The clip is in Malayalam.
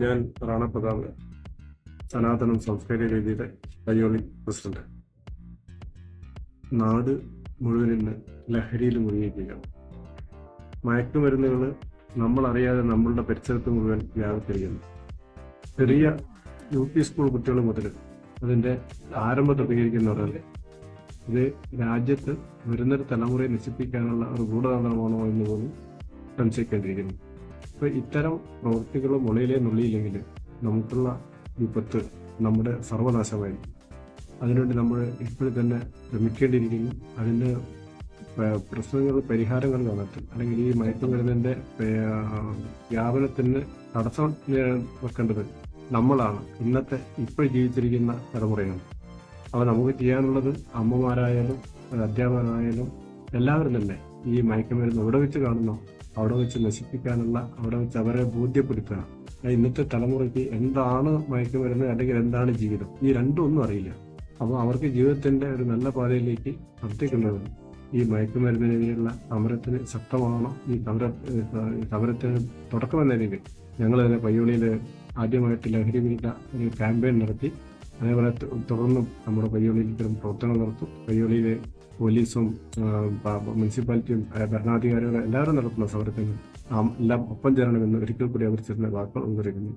ഞാൻ റാണ പ്രതാപ്, സനാതനം സംസ്കാര രീതിയുടെ പയ്യോളി പ്രസിഡന്റ്. നാട് മുഴുവൻ ലഹരിയിൽ മുഴുകിയിരിക്കുകയാണ്. മയക്കുമരുന്നുകൾ നമ്മളറിയാതെ നമ്മളുടെ പരിസരത്ത് മുഴുവൻ വ്യാപിച്ചിരിക്കുന്നു. ചെറിയ UP സ്കൂൾ കുട്ടികൾ മുതൽ അതിന്റെ ആരംഭം പ്രതികരിക്കുന്നവരല്ല. ഇത് രാജ്യത്ത് വരുന്നൊരു തലമുറയെ നശിപ്പിക്കാനുള്ള ഒരു ഗൂഢതന്ത്രമാണോ എന്ന് പോലും സംശയിക്കേണ്ടിയിരിക്കുന്നു. അപ്പൊ ഇത്തരം പ്രവൃത്തികൾ മുളയിലെ നുള്ളിയില്ലെങ്കിൽ നമുക്കുള്ള വിപത്ത് നമ്മുടെ സർവനാശമായിരിക്കും. അതിനുവേണ്ടി നമ്മൾ ഇപ്പോഴും തന്നെ ശ്രമിക്കേണ്ടിയിരിക്കുന്നു. അതിന് പ്രശ്നങ്ങൾ പരിഹാരങ്ങൾ കണ്ടെത്തും. അല്ലെങ്കിൽ ഈ മയക്കുമരുന്നിന്റെ വ്യാപനത്തിന് തടസ്സം വെക്കേണ്ടത് നമ്മളാണ്. ഇപ്പോൾ ജീവിച്ചിരിക്കുന്ന തലമുറയാണ്. അപ്പോൾ നമുക്ക് ചെയ്യാനുള്ളത് അമ്മമാരായാലും അധ്യാപകരായാലും എല്ലാവരും തന്നെ ഈ മയക്കുമരുന്ന് എവിടെ വെച്ച് കാണുന്നു അവിടെ വെച്ച് നശിപ്പിക്കാനുള്ള, അവിടെ വെച്ച് അവരെ ബോധ്യപ്പെടുത്തുക. ഇന്നത്തെ തലമുറയ്ക്ക് എന്താണ് മയക്കുമരുന്ന് അല്ലെങ്കിൽ എന്താണ് ജീവിതം, ഈ രണ്ടും ഒന്നും അറിയില്ല. അപ്പോൾ അവർക്ക് ജീവിതത്തിന്റെ ഒരു നല്ല പാതയിലേക്ക് നടത്തിക്കുന്നത് ഈ മയക്കുമരുന്നിനുള്ള സമരത്തിന് ശക്തമാണോ. ഈ സമരത്തിന് തുടക്കമെന്ന രീതിയിൽ ഞങ്ങൾ തന്നെ പയ്യോളിയിൽ ആദ്യമായിട്ട് ലഹരി വിരുദ്ധ ഒരു ക്യാമ്പയിൻ നടത്തി. അതേപോലെ തുടർന്നും നമ്മുടെ പയ്യോളിയിൽ ഇത്തരം പ്രവർത്തനങ്ങൾ നടത്തും. പയ്യോളിയിലെ പോലീസും മുനിസിപ്പാലിറ്റിയും ഭരണാധികാരികളും എല്ലാവരും നടത്തുന്ന സമരത്തിന് എല്ലാം ഒപ്പം ചേരണമെന്ന് ഒരിക്കൽ കൂടി അവർ വാക്കുകൾ ഉദ്ധരിക്കുന്നു.